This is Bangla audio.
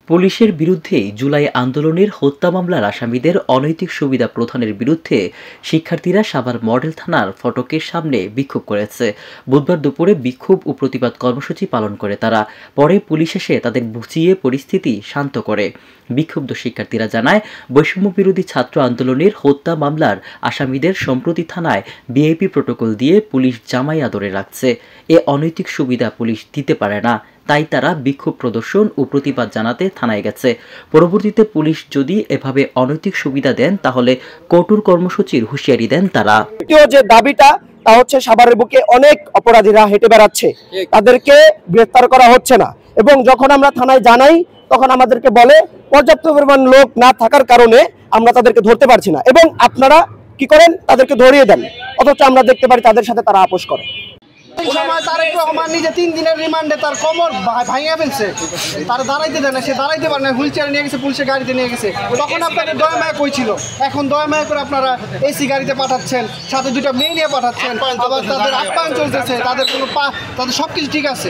পুলিশের বিরুদ্ধে জুলাই আন্দোলনের হত্যা মামলার আসামিদের অনৈতিক সুবিধা প্রদানের বিরুদ্ধে শিক্ষার্থীরা সাভার মডেল থানার ফটকের সামনে বিক্ষোভ করেছে। বুধবার দুপুরে বিক্ষোভ ও প্রতিবাদ কর্মসূচি পালন করে তারা। পরে পুলিশ এসে তাদের বুঝিয়ে পরিস্থিতি শান্ত করে। বিক্ষুব্ধ শিক্ষার্থীরা জানায়, বৈষম্য বিরোধী ছাত্র আন্দোলনের হত্যা মামলার আসামিদের সম্প্রতি থানায় ভিআইপি প্রটোকল দিয়ে পুলিশ জামাই আদরে রাখছে। এ অনৈতিক সুবিধা পুলিশ দিতে পারে না, তাই তারা বিক্ষোভ প্রদর্শন ও প্রতিবাদ জানাতে থানায় গেছে। পরবর্তীতে পুলিশ যদি এভাবে অনৈতিক সুবিধা দেন তাহলে কঠোর কর্মসূচির হুঁশিয়ারি দেন তারা। যে দাবিটা তা হচ্ছে সাভারের বুকে অনেক অপরাধীরা হেঁটে বেড়াচ্ছে, তাদেরকে গ্রেফতার করা হচ্ছে না, এবং যখন আমরা থানায় জানাই তখন আমাদেরকে বলে পর্যাপ্ত পরিমাণ লোক না থাকার কারণে আমরা তাদেরকে ধরতে পারছি না, এবং আপনারা কি করেন তাদেরকে ধরিয়ে দেন, অথচ আমরা দেখতে পারি তাদের সাথে তারা আপোষ করে। তারেক রহমান নিজে 3 দিনের রিমান্ডে তার কোমর ভাঙিয়ে ফেলছে, তার দাঁড়াইতে দেয় না, সে দাঁড়াইতে পারে না, হুইল চেয়ারে নিয়ে গেছে, পুলিশের গাড়িতে নিয়ে গেছে। তখন আপনাদের দয়া মায়া কই ছিল? এখন দয়া মায়া করে আপনারা এসি গাড়িতে পাঠাচ্ছেন, সাথে 2টা মেয়ে নিয়ে পাঠাচ্ছেন, আবার তাদের আপ্যায়ন চলতেছে, তাদের কোনো তাদের সবকিছু ঠিক আছে।